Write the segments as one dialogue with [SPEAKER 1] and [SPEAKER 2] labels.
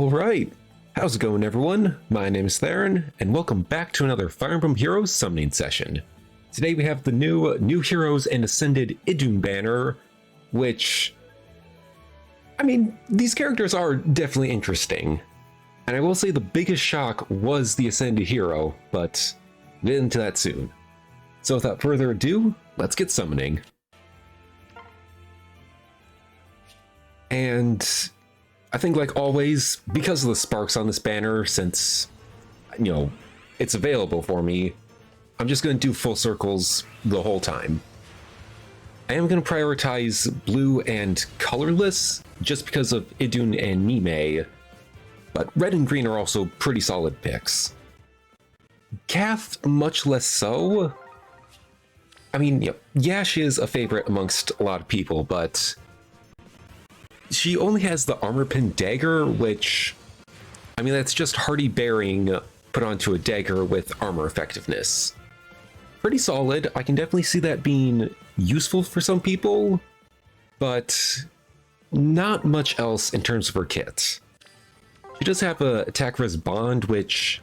[SPEAKER 1] Alright, how's it going everyone? My name is Theron, and welcome back to another Fire Emblem Heroes summoning session. Today we have the new Heroes and Ascended Idunn banner, which... I mean, these characters are definitely interesting. And I will say the biggest shock was the Ascended Hero, but we'll get into that soon. So without further ado, let's get summoning. And I think, like always, because of the sparks on this banner, since, you know, it's available for me, I'm just going to do full circles the whole time. I am going to prioritize blue and colorless, just because of Idunn and Mime, but red and green are also pretty solid picks. Kath, much less so. I mean, yeah, she is a favorite amongst a lot of people, but she only has the armor pin dagger, which, I mean, that's just hardy bearing put onto a dagger with armor effectiveness. Pretty solid. I can definitely see that being useful for some people, but not much else in terms of her kit. She does have a attack res bond, which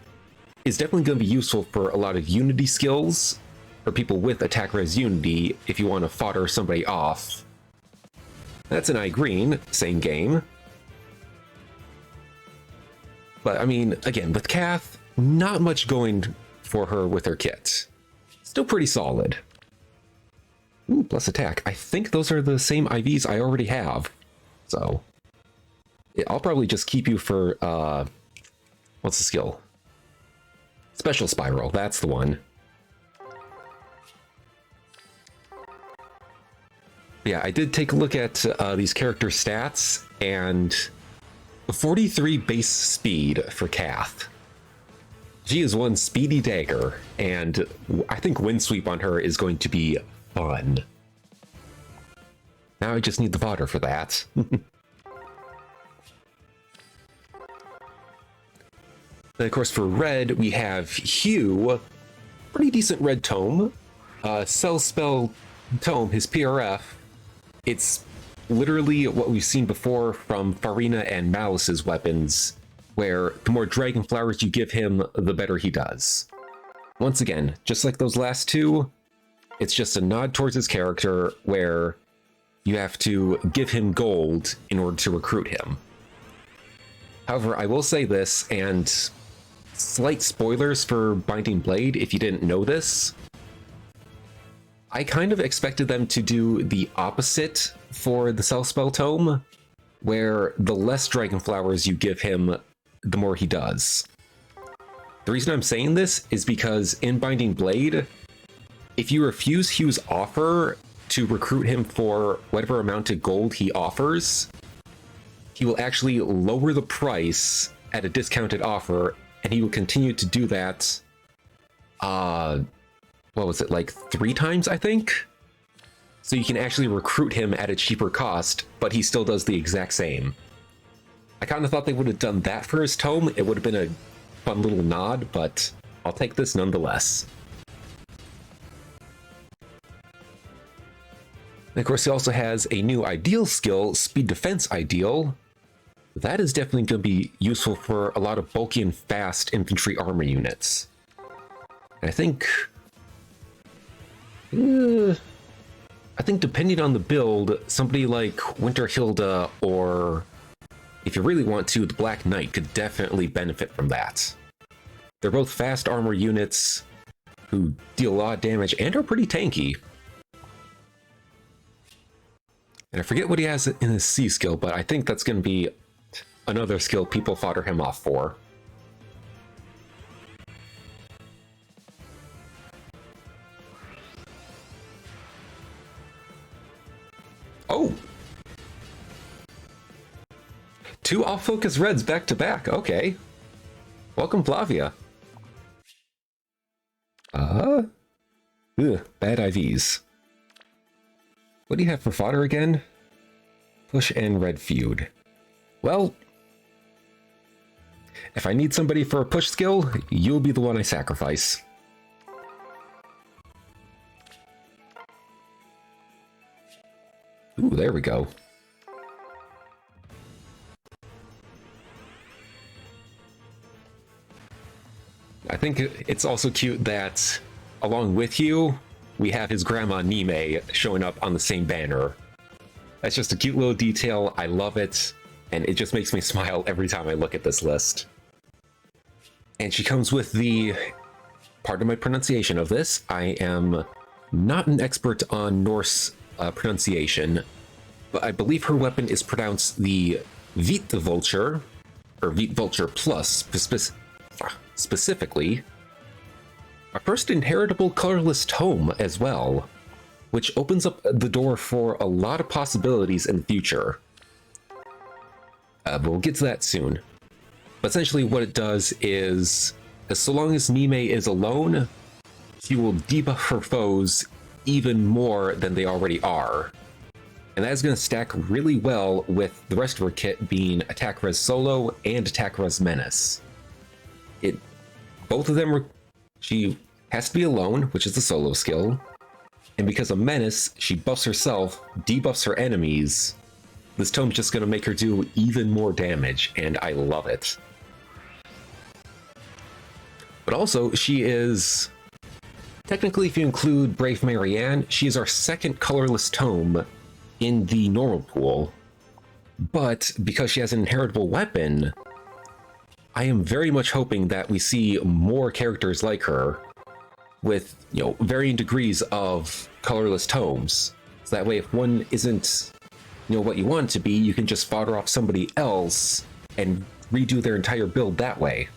[SPEAKER 1] is definitely going to be useful for a lot of unity skills, for people with attack res unity if you want to fodder somebody off. That's an eye green, same game. But I mean, again, with Kath, not much going for her with her kit. Still pretty solid. Ooh, plus attack. I think those are the same IVs I already have. So I'll probably just keep you for, what's the skill? Special Spiral, that's the one. Yeah, I did take a look at these character stats, and 43 base speed for Kath. She is one speedy dagger, and I think Wind Sweep on her is going to be fun. Now I just need the fodder for that. Then, of course, for red, we have Hugh. Pretty decent red tome. Cell Spell tome, his PRF. It's literally what we've seen before from Farina and Malice's weapons, where the more dragon flowers you give him, the better he does. Once again, just like those last two, it's just a nod towards his character where you have to give him gold in order to recruit him. However, I will say this, and slight spoilers for Binding Blade if you didn't know this, I kind of expected them to do the opposite for the Cell Spell Tome, where the less dragon flowers you give him, the more he does. The reason I'm saying this is because in Binding Blade, if you refuse Hugh's offer to recruit him for whatever amount of gold he offers, he will actually lower the price at a discounted offer, and he will continue to do that, what was it, like 3 times, I think? So you can actually recruit him at a cheaper cost, but he still does the exact same. I kind of thought they would have done that for his tome. It would have been a fun little nod, but I'll take this nonetheless. And of course, he also has a new ideal skill, Speed Defense Ideal. That is definitely going to be useful for a lot of bulky and fast infantry armor units. And I think depending on the build, somebody like Winter Hilda, or if you really want to, the Black Knight could definitely benefit from that. They're both fast armor units who deal a lot of damage and are pretty tanky. And I forget what he has in his C skill, but I think that's going to be another skill people fodder him off for. Oh! 2 off-focus reds back to back, okay. Welcome, Flavia. Bad IVs. What do you have for fodder again? Push and red feud. Well, if I need somebody for a push skill, you'll be the one I sacrifice. Ooh, there we go. I think it's also cute that along with you, we have his grandma Nime showing up on the same banner. That's just a cute little detail. I love it. And it just makes me smile every time I look at this list. And she comes with the, pardon my pronunciation of this, I am not an expert on Norse pronunciation, but I believe her weapon is pronounced the Vulture, or Vulture Plus, specifically. Our first inheritable colorless tome as well, which opens up the door for a lot of possibilities in the future. But we'll get to that soon. But essentially what it does is, so long as Nime is alone, she will debuff her foes even more than they already are. And that is going to stack really well with the rest of her kit being Attack Res Solo and Attack Res Menace. Both of them, she has to be alone, which is the solo skill. And because of Menace, she buffs herself, debuffs her enemies. This tome's just going to make her do even more damage, and I love it. But also, she is, technically if you include Brave Marianne, she is our second colorless tome in the normal pool. But because she has an inheritable weapon, I am very much hoping that we see more characters like her with, varying degrees of colorless tomes. So that way, if one isn't, what you want it to be, you can just fodder off somebody else and redo their entire build that way.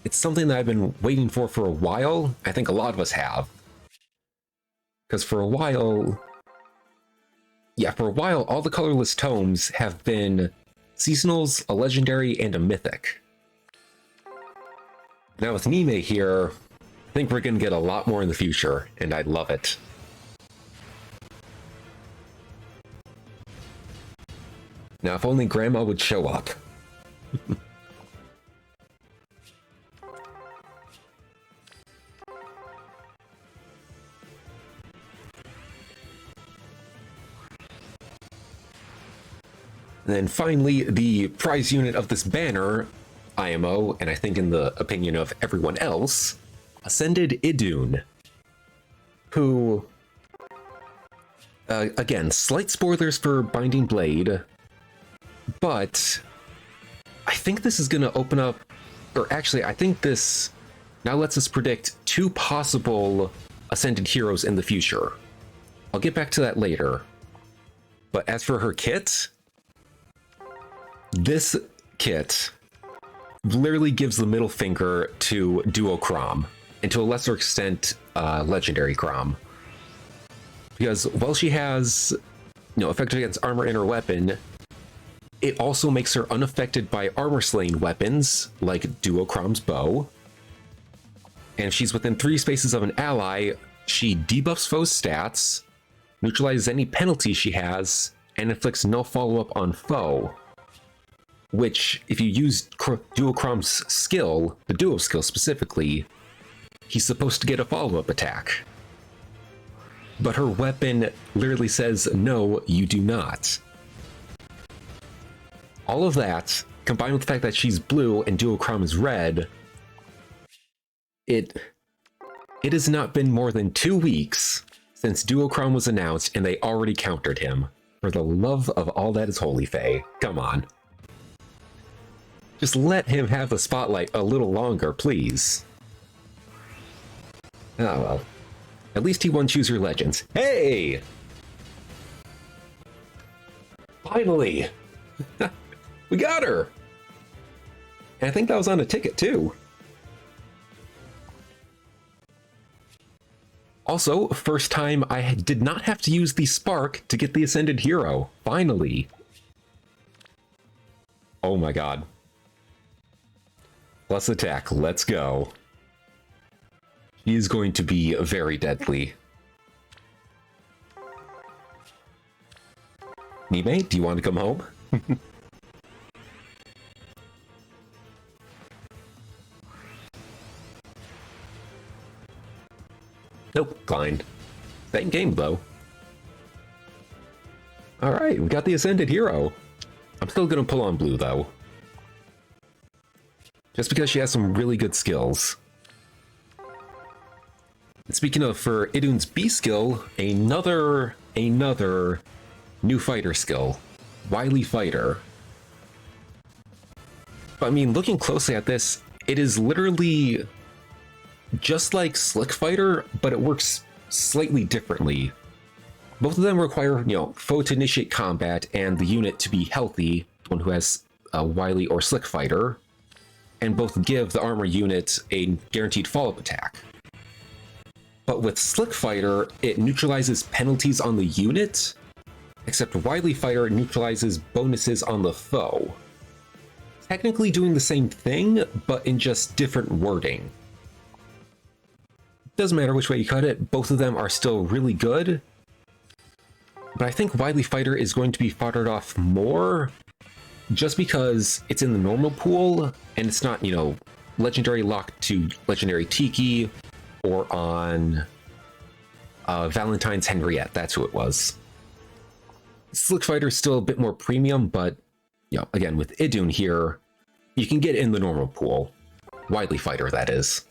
[SPEAKER 1] It's something that I've been waiting for a while. I think a lot of us have. Because for a while, all the colorless tomes have been seasonals, a legendary, and a mythic. Now with Nime here, I think we're going to get a lot more in the future, and I love it. Now, if only Grandma would show up. And then finally, the prize unit of this banner, IMO, and I think in the opinion of everyone else, Ascended Idunn, who, again, slight spoilers for Binding Blade, but I think this is going to open up, or actually, I think this now lets us predict 2 possible Ascended heroes in the future. I'll get back to that later. But as for her kit, this kit literally gives the middle finger to Duo Chrom, and to a lesser extent, Legendary Chrom. Because while she has, effective against armor in her weapon, it also makes her unaffected by armor-slaying weapons, like Duo Chrom's bow. And if she's within 3 spaces of an ally, she debuffs foes' stats, neutralizes any penalty she has, and inflicts no follow-up on foe. Which, if you use Duo Chrom's skill, the Duo skill specifically, he's supposed to get a follow-up attack. But her weapon literally says, no, you do not. All of that, combined with the fact that she's blue and Duo Chrom is red, it has not been more than 2 weeks since Duo Chrom was announced and they already countered him. For the love of all that is holy, Faye. Come on. Just let him have the spotlight a little longer, please. Oh well. At least he won Choose Your Legends. Hey! Finally! We got her! And I think that was on a ticket, too. Also, first time I did not have to use the Spark to get the Ascended Hero. Finally. Oh my god. Plus attack, let's go. He is going to be very deadly. Nime, do you want to come home? Nope, declined. Same game, though. Alright, we got the Ascended Hero. I'm still gonna pull on blue, though. just because she has some really good skills. And speaking of, for Idunn's B skill, another new fighter skill, Wily Fighter. But I mean, looking closely at this, it is literally just like Slick Fighter, but it works slightly differently. Both of them require, foe to initiate combat and the unit to be healthy, the one who has a Wily or Slick Fighter, and both give the armor unit a guaranteed follow-up attack. But with Slick Fighter, it neutralizes penalties on the unit, except Wily Fighter neutralizes bonuses on the foe. Technically doing the same thing, but in just different wording. Doesn't matter which way you cut it, both of them are still really good. But I think Wily Fighter is going to be foddered off more, just because it's in the normal pool, and it's not, legendary locked to legendary Tiki, or on Valentine's Henriette, that's who it was. Slick Fighter is still a bit more premium, but, again, with Idunn here, you can get in the normal pool. Wily Fighter, that is.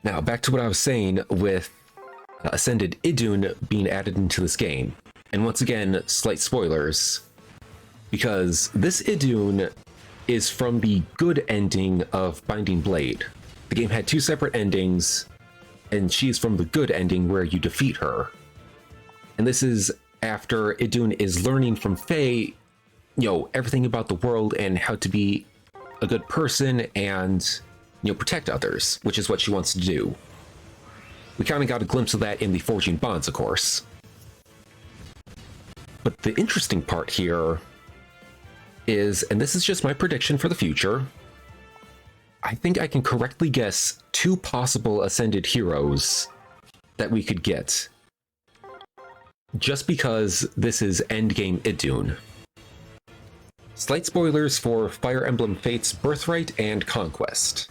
[SPEAKER 1] Now, back to what I was saying with Ascended Idunn being added into this game. And once again, slight spoilers, because this Idunn is from the good ending of Binding Blade. The game had two separate endings, and she's from the good ending where you defeat her. And this is after Idunn is learning from Faye, everything about the world and how to be a good person and, protect others, which is what she wants to do. We kind of got a glimpse of that in the Forging Bonds, of course. But the interesting part here is, and this is just my prediction for the future, I think I can correctly guess two possible Ascended heroes that we could get. Just because this is Endgame Idunn. Slight spoilers for Fire Emblem Fates Birthright and Conquest.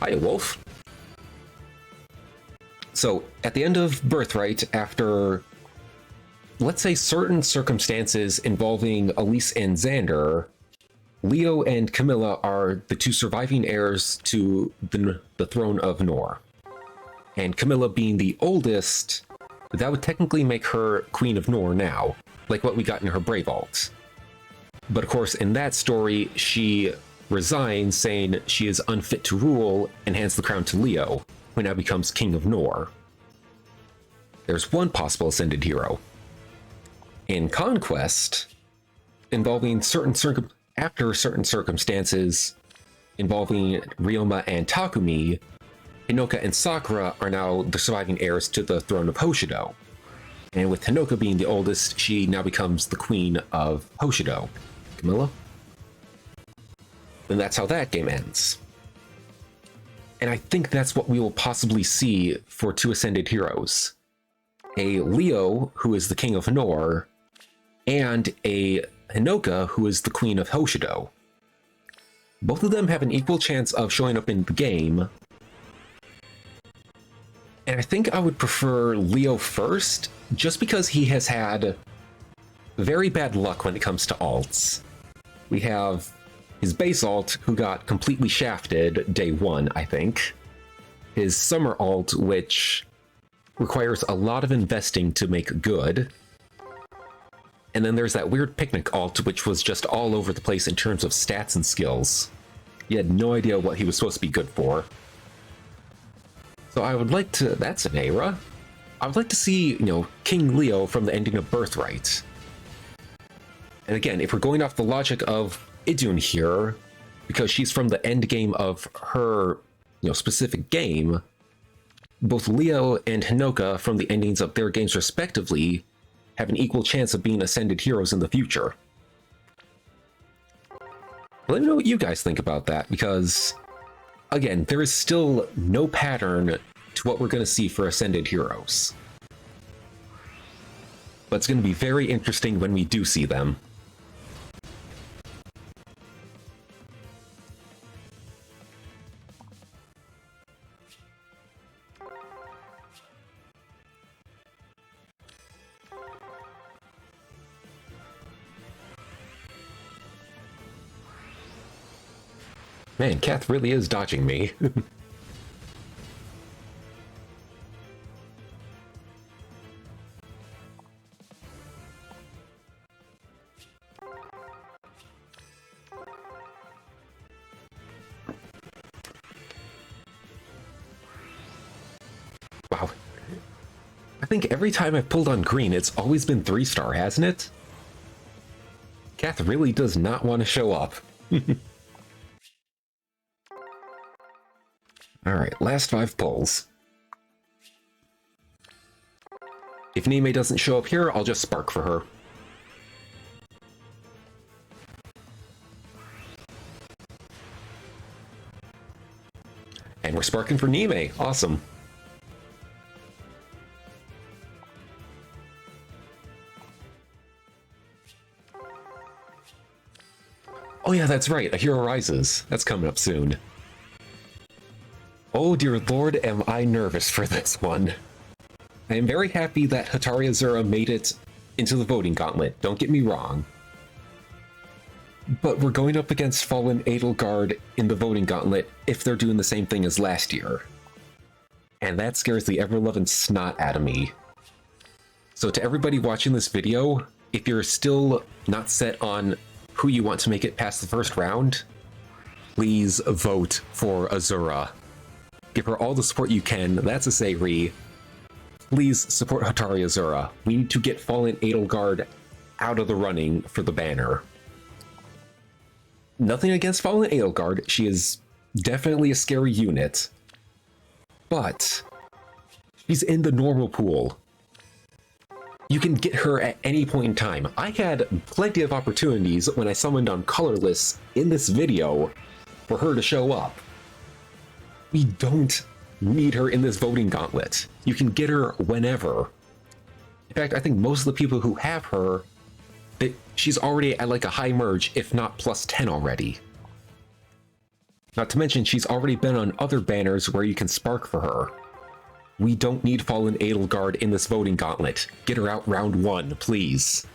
[SPEAKER 1] Hiya, Wolf. So, at the end of Birthright, after, let's say, certain circumstances involving Elise and Xander, Leo and Camilla are the two surviving heirs to the throne of Nor. And Camilla being the oldest, that would technically make her Queen of Nor now, like what we got in her Brave Alt. But of course, in that story, she resigns, saying she is unfit to rule, and hands the crown to Leo, who now becomes King of Nor. There's one possible Ascended hero. In Conquest, involving after certain circumstances involving Ryoma and Takumi, Hinoka and Sakura are now the surviving heirs to the throne of Hoshido. And with Hinoka being the oldest, she now becomes the queen of Hoshido. Camilla? And that's how that game ends. And I think that's what we will possibly see for two Ascended heroes. A Leo, who is the king of Nor, and a Hinoka, who is the queen of Hoshido. Both of them have an equal chance of showing up in the game. And I think I would prefer Leo first, just because he has had very bad luck when it comes to alts. We have his base alt, who got completely shafted day one, I think. His summer alt, which requires a lot of investing to make good. And then there's that weird picnic alt, which was just all over the place in terms of stats and skills. You had no idea what he was supposed to be good for. So I would like to, that's an era. I would like to see, King Leo from the ending of Birthright. And again, if we're going off the logic of Idunn here, because she's from the end game of her, specific game, both Leo and Hinoka from the endings of their games respectively have an equal chance of being Ascended heroes in the future. Let me know what you guys think about that, because, again, there is still no pattern to what we're going to see for Ascended heroes. But it's going to be very interesting when we do see them. Man, Kath really is dodging me. Wow. I think every time I've pulled on green, it's always been 3-star, hasn't it? Kath really does not want to show up. Alright, last 5 pulls. If Nime doesn't show up here, I'll just spark for her. And we're sparking for Nime. Awesome. Oh yeah, that's right. A Hero Rises. That's coming up soon. Oh dear lord, am I nervous for this one. I am very happy that Hatari Azura made it into the voting gauntlet, don't get me wrong. But we're going up against Fallen Edelgard in the voting gauntlet if they're doing the same thing as last year. And that scares the ever-loving snot out of me. So to everybody watching this video, if you're still not set on who you want to make it past the first round, please vote for Azura. Give her all the support you can, that's a Sayri. Please support Hatari Azura. We need to get Fallen Edelgard out of the running for the banner. Nothing against Fallen Edelgard, she is definitely a scary unit. But she's in the normal pool. You can get her at any point in time. I had plenty of opportunities when I summoned on Colorless in this video for her to show up. We don't need her in this voting gauntlet. You can get her whenever. In fact, I think most of the people who have her, she's already at like a high merge, if not plus 10 already. Not to mention, she's already been on other banners where you can spark for her. We don't need Fallen Edelgard in this voting gauntlet. Get her out round 1, please.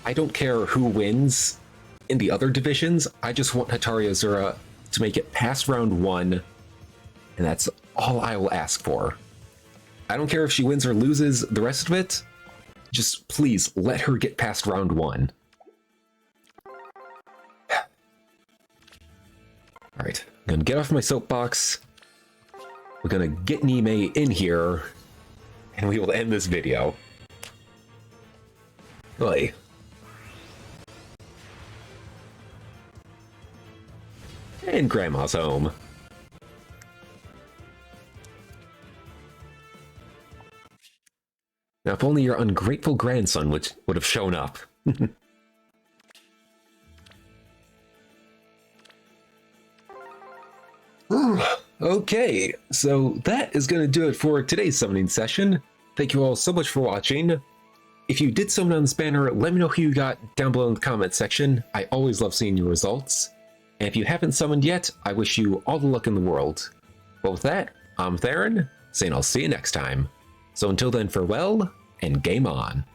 [SPEAKER 1] I don't care who wins in the other divisions, I just want Hatari Azura to make it past round 1, and that's all I will ask for. I don't care if she wins or loses the rest of it, just please let her get past round 1. Alright, I'm gonna get off my soapbox. We're gonna get Nime in here, and we will end this video. Oy. And Grandma's home. Now, if only your ungrateful grandson would have shown up. Okay, so that is going to do it for today's summoning session. Thank you all so much for watching. If you did summon on this banner, let me know who you got down below in the comment section. I always love seeing your results. And if you haven't summoned yet, I wish you all the luck in the world. But with that, I'm Theron, saying I'll see you next time. So until then, farewell, and game on.